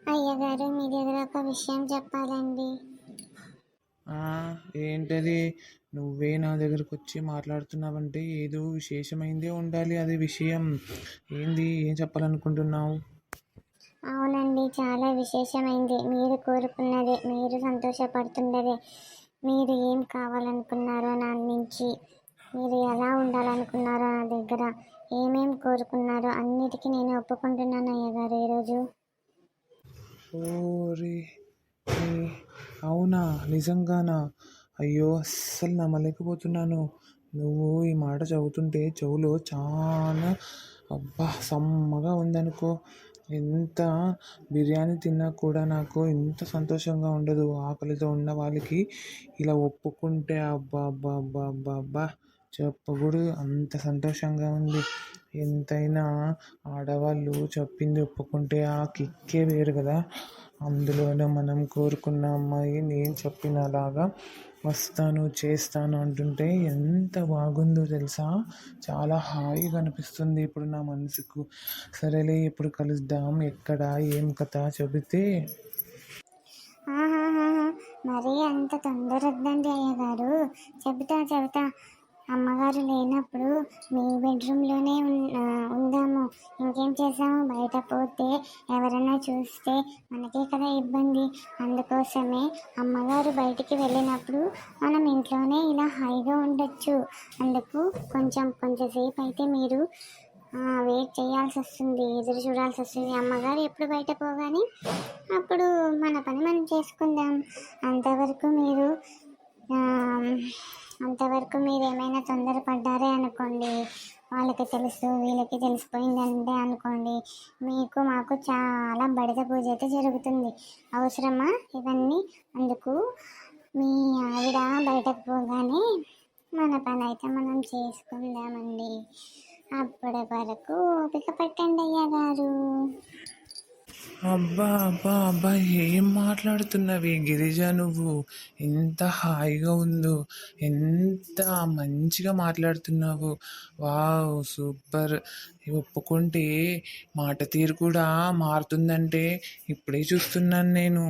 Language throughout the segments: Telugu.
అయ్యగారు మీ దగ్గర ఒక విషయం చెప్పాలండి. ఆ! ఏంటది? నువ్వే నా దగ్గరకొచ్చి మాట్లాడుతున్నావంటే ఏదో విశేషమైందే ఉండాలి అది విషయం. ఏంది? ఏం చెప్పాలనుకుంటున్నావు? అవునండి, చాలా విశేషమైంది. మీరు కోరుకున్నదే, మీరు సంతోషపడుతున్నదే. మీరు ఏం కావాలనుకున్నారో నా నుంచి, మీరు ఎలా ఉండాలనుకున్నారో నా దగ్గర, ఏమేం కోరుకున్నారో అన్నిటికీ నేను ఒప్పుకుంటున్నాను అయ్యగారు ఈరోజు. ఓరి నీ అవునా? నిజంగానా? అయ్యో! అస్సలు నమ్మలేకపోతున్నాను. నువ్వు ఈ మాట చదువుతుంటే చెవులో చాలా అబ్బా! సమ్మగా ఉందనుకో. ఎంత బిర్యానీ తిన్నా కూడా నాకు ఇంత సంతోషంగా ఉండదు. ఆకలితో ఉన్న వాళ్ళకి ఇలా ఒప్పుకుంటే అబ్బబ్బబ్బబ్బబ్బా! చెప్పకూడదు అంత సంతోషంగా ఉంది. ఎంతైనా ఆడవాళ్ళు చెప్పింది ఒప్పుకుంటే ఆ కిక్కే వేరు కదా! అందులోనూ మనం కోరుకున్న అమ్మాయి నేను చెప్పినలాగా వస్తాను, చేస్తాను అంటుంటే ఎంత బాగుందో తెలుసా! చాలా హాయిగా అనిపిస్తుంది ఇప్పుడు నా మనసుకు. సరేలే ఎప్పుడు కలుద్దాం? ఎక్కడ? ఏం కథ చెబితే ఆహాహాహా! మరీ అంత తొందర వద్దండి అయ్యగారు. చెబుతా. అమ్మగారు లేనప్పుడు మీ బెడ్రూమ్లోనే ఉందాము. ఇంకేం చేసాము, బయట పోతే ఎవరైనా చూస్తే మనకే కదా ఇబ్బంది. అందుకోసమే అమ్మగారు బయటికి వెళ్ళినప్పుడు మనం ఇంట్లోనే ఇలా హాయిగా ఉండొచ్చు. అందుకు కొంచెంసేపు అయితే మీరు వెయిట్ చేయాల్సి వస్తుంది, ఎదురు చూడాల్సి వస్తుంది. అమ్మగారు ఎప్పుడు బయట పోగానే అప్పుడు మన పని మనం చేసుకుందాం. అంతవరకు మీరు ఆ, అంతవరకు మీరు ఏమైనా తొందరపడ్డారే అనుకోండి, వాళ్ళకి తెలుసు, వీళ్ళకి తెలిసిపోయిందంటే అనుకోండి, మీకు మాకు చాలా బడిద పూజ అయితే జరుగుతుంది. అవసరమా ఇవన్నీ? అందుకు మీ ఆవిడ బయటకు పోగానే మన పని అయితే మనం చేసుకుందామండి. అప్పటి వరకు ఓపిక పట్టండి అయ్యగారు. అబ్బా! అబ్బా! అబ్బా! ఏం మాట్లాడుతున్నావే గిరిజ నువ్వు? ఎంత హాయిగా ఉందో! ఎంత మంచిగా మాట్లాడుతున్నావు. వావ్! సూపర్! ఒప్పుకుంటే మాట తీరు కూడా మారుతుందంటే ఇప్పుడే చూస్తున్నాను నేను.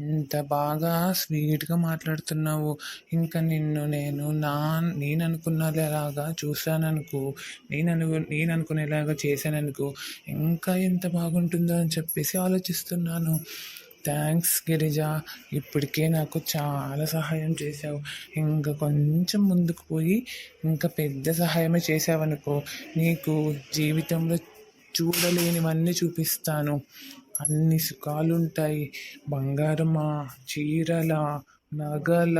ఇంత బాగా స్వీట్‌గా మాట్లాడుతున్నావు. ఇంకా నిన్ను నేను అనుకున్నలాగా చూశాననుకో, నేను అనుకునేలాగా చేశాననుకో, ఇంకా ఎంత బాగుంటుందో అని చెప్పేసి ఆలోచిస్తున్నాను. థ్యాంక్స్ గిరిజ. ఇప్పటికే నాకు చాలా సహాయం చేశావు. ఇంకా కొంచెం ముందుకు పోయి ఇంకా పెద్ద సహాయమే చేసావనుకో, నీకు జీవితంలో చూడలేనివన్నీ చూపిస్తాను. అన్ని సుఖాలుంటాయి. బంగారమా, చీరలా, నగల,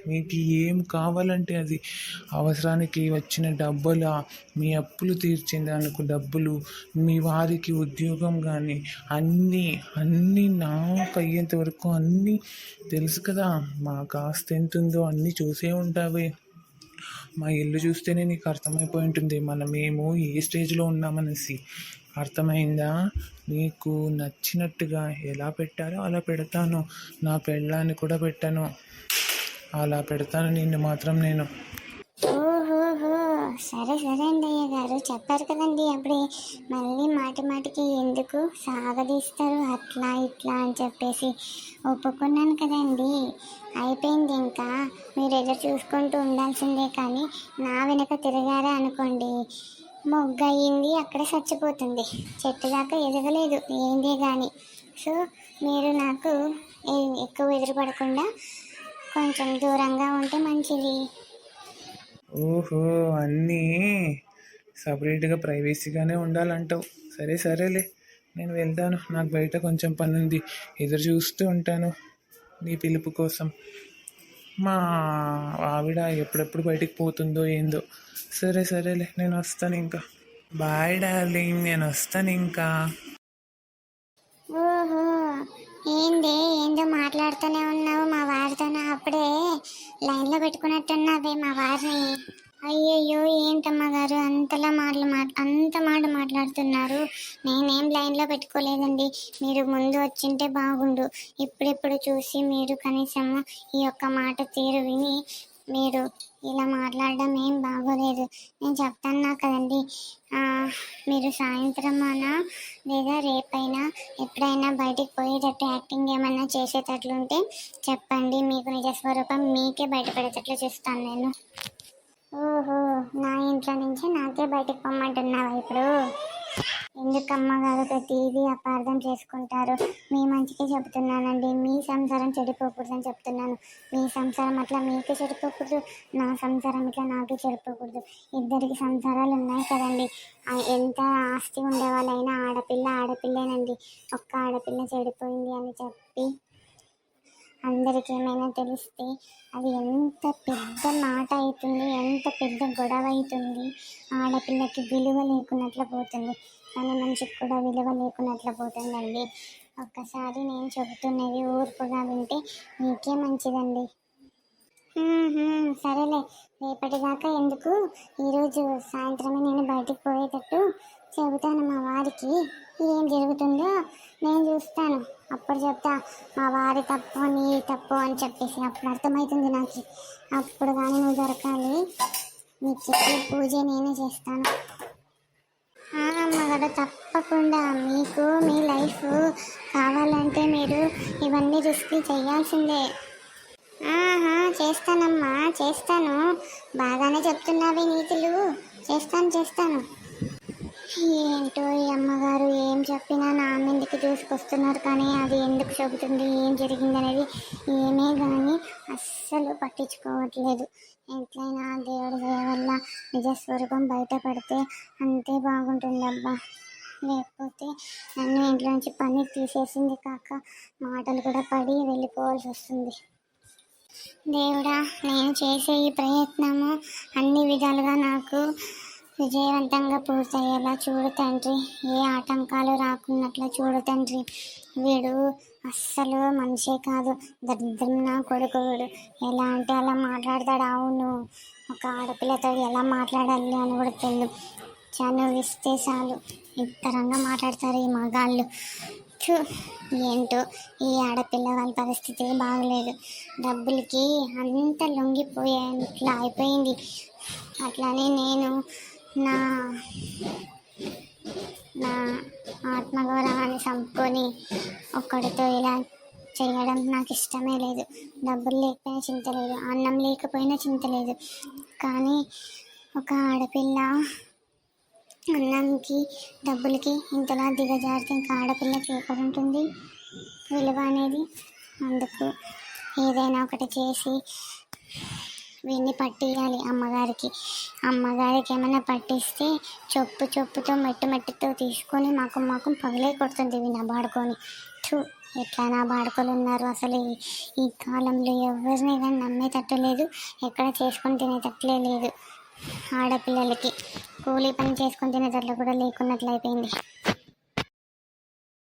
మీకు ఏం కావాలంటే అది, అవసరానికి వచ్చిన డబ్బులా, మీ అప్పులు తీర్చేందుకు డబ్బులు, మీ వారికి ఉద్యోగం కానీ అన్నీ నాకు అయ్యేంత వరకు అన్నీ తెలుసు కదా. మా కాస్త ఎంత ఉందో అన్నీ చూసే ఉంటావే. మా ఇల్లు చూస్తేనే నీకు అర్థమైపోయి ఉంటుంది మనమేమో ఏ స్టేజ్లో ఉన్నామనేసి. అర్థమైందా? నీకు నచ్చినట్టుగా ఎలా పెట్టాలో అలా పెడతాను. నా పెళ్ళాన్ని కూడా పెట్టాను, అలా పెడతాను నిన్ను మాత్రం నేను. ఓహోహో! సరే అండి అయ్యగారు, చెప్పారు కదండి అప్పుడే. మళ్ళీ మాటికి ఎందుకు సాగదీస్తారు అట్లా ఇట్లా అని చెప్పేసి. ఒప్పుకున్నాను కదండి, అయిపోయింది. ఇంకా మీరు ఎదురు చూసుకుంటూ ఉండాల్సిందే. కానీ నా వెనక తిరిగారా అనుకోండి, మొగ్గ అయ్యింది అక్కడే చచ్చిపోతుంది, చెట్టు దాకా ఎదగలేదు ఏందే కానీ. సో మీరు నాకు ఎక్కువ ఎదురుపడకుండా కొంచెం దూరంగా ఉంటే మంచిది. ఓహో! అన్నీ సపరేట్గా ప్రైవసీగానే ఉండాలంటావు. సరేలే, నేను వెళ్తాను. నాకు బయట కొంచెం పని ఉంది. ఎదురు చూస్తూ ఉంటాను నీ పిలుపు కోసం. మా ఆవిడ ఎప్పుడెప్పుడు బయటికి పోతుందో ఏందో. సరేలే, నేను వస్తాను ఇంకా. బాయ్ డార్లింగ్, నేను వస్తాను ఇంకా. ఓహో! ఏందో మాట్లాడుతూనే ఉన్నావు మా వారితోనే. అప్పుడే లైన్లో పెట్టుకున్నట్టున్నావే మా వారిని. అయ్యయ్యో, ఏంటమ్మా గారు అంత మాట మాట్లాడుతున్నారు? నేనేం లైన్లో పెట్టుకోలేదండి. మీరు ముందు వచ్చింటే బాగుండు. ఇప్పుడిప్పుడు చూసి మీరు కనీసము ఈ యొక్క మాట తీరు విని మీరు ఇలా మాట్లాడడం ఏం బాగోలేదు. నేను చెప్తాను కదండి. మీరు సాయంత్రం అయినా లేదా రేపైనా ఎప్పుడైనా బయటికి పోయేటట్టు యాక్టింగ్ ఏమన్నా చేసేటట్లుంటే చెప్పండి. మీకు నిజస్వరూపం మీకే బయటపడేటట్లు చూస్తాను నేను. ఓహో, నా ఇంట్లో నుంచి నాకే బయటకు పొమ్మంటున్నావా ఇప్పుడు? ఎందుకమ్మ గారు ప్రతిదీ అపార్థం చేసుకుంటారు? మీ మంచికే చెబుతున్నానండి. మీ సంసారం చెడిపోకూడదని చెప్తున్నాను. మీ సంసారం అట్లా మీకే చెడిపోకూడదు, నా సంసారం ఇట్లా నాకే చెడిపోకూడదు. ఇద్దరికి సంసారాలు ఉన్నాయి కదండి. ఎంత ఆస్తి ఉండేవాళ్ళైనా ఆడపిల్లేనండి. ఒక్క ఆడపిల్ల చెడిపోయింది అని చెప్పి అందరికి ఏమైనా తెలిస్తే అది ఎంత పెద్ద మాట అవుతుంది, ఎంత పెద్ద గొడవ అవుతుంది. ఆడపిల్లకి విలువ లేకున్నట్లు పోతుంది, కానీ మనిషికి కూడా విలువ లేకున్నట్లు పోతుందండి. ఒక్కసారి నేను చెబుతున్నది ఓర్పుగా వింటే మీకే మంచిదండి. సరేలే, రేపటిదాకా ఎందుకు, ఈరోజు సాయంత్రమే నేను బయటికి పోయేటట్టు చెబుతాను మా వారికి. ఏం జరుగుతుందో నేను చూస్తాను, అప్పుడు చెప్తా. మా వారి తప్పు నీ తప్పు అని చెప్పేసి అప్పుడు అర్థమవుతుంది నాకు. అప్పుడు కానీ నువ్వు దొరకాలి, నీ చెప్పే పూజ నేనే చేస్తాను. అమ్మగారు, తప్పకుండా. మీకు మీ లైఫ్ కావాలంటే మీరు ఇవన్నీ రిస్క్ చేయాల్సిందే. చేస్తానమ్మా, చేస్తాను. బాగానే చెప్తున్నావే నీతులు. చేస్తాను. ఏంటో ఈ అమ్మగారు ఏం చెప్పినా నా మీదకి తీసుకొస్తున్నారు, కానీ అది ఎందుకు చెబుతుంది, ఏం జరిగిందనేది ఏమే కానీ అస్సలు పట్టించుకోవట్లేదు. ఎట్లయినా దేవుడి దయ వల్ల నిజస్వరూపం బయటపడితే అంతే బాగుంటుందబ్బా. లేకపోతే నన్ను ఇంట్లో నుంచి పని తీసేసింది కాక మాటలు కూడా పడి వెళ్ళిపోవాల్సి వస్తుంది. దేవుడా, నేను చేసే ఈ ప్రయత్నము అన్ని విధాలుగా నాకు విజయవంతంగా పూర్తయ్యేలా చూడు తండ్రి. ఏ ఆటంకాలు రాకున్నట్లు చూడు తండ్రి. వీడు అస్సలు మనిషే కాదు, దరిద్రం నా కొడుకు. వీడు ఎలా అంటే అలా మాట్లాడతాడు. అవును, ఒక ఆడపిల్లతో ఎలా మాట్లాడాలి అని కూడా తెలియదు. చనువిస్తే చాలు ఇద్దరంగా మాట్లాడతారు ఈ మగాళ్ళు. ఏంటో ఈ ఆడపిల్ల వాళ్ళ పరిస్థితి బాగలేదు. డబ్బులకి అంత లొంగిపోయేట్లా అయిపోయింది. అట్లానే నేను నా నా ఆత్మగౌరవాన్ని చంపుకొని ఒక్కడితో ఇలా చేయడం నాకు ఇష్టమే లేదు. డబ్బులు లేకపోయినా చింత లేదు, అన్నం లేకపోయినా చింత లేదు, కానీ ఒక ఆడపిల్ల అన్నంకి డబ్బులకి ఇంతలా దిగజారితే ఇంకా ఆడపిల్లకి ఎక్కడ ఉంటుంది విలువ అనేది? అందుకు ఏదైనా ఒకటి చేసి వీడిని పట్టియాలి అమ్మగారికి. ఏమైనా పట్టిస్తే చెప్పుతో మెట్టుతో తీసుకొని మాకు పగిలే కొడుతుంది వీడిని బాడుకొని. ఎట్లా నా బాడుకోలు ఉన్నారు అసలు ఈ కాలంలో. ఎవరిని కానీ నమ్మేటట్టు లేదు, ఎక్కడ చేసుకొని తినేటట్లే లేదు. ఆడపిల్లలకి కూలీ పని చేసుకొని తినేటట్లు కూడా లేకున్నట్లు అయిపోయింది.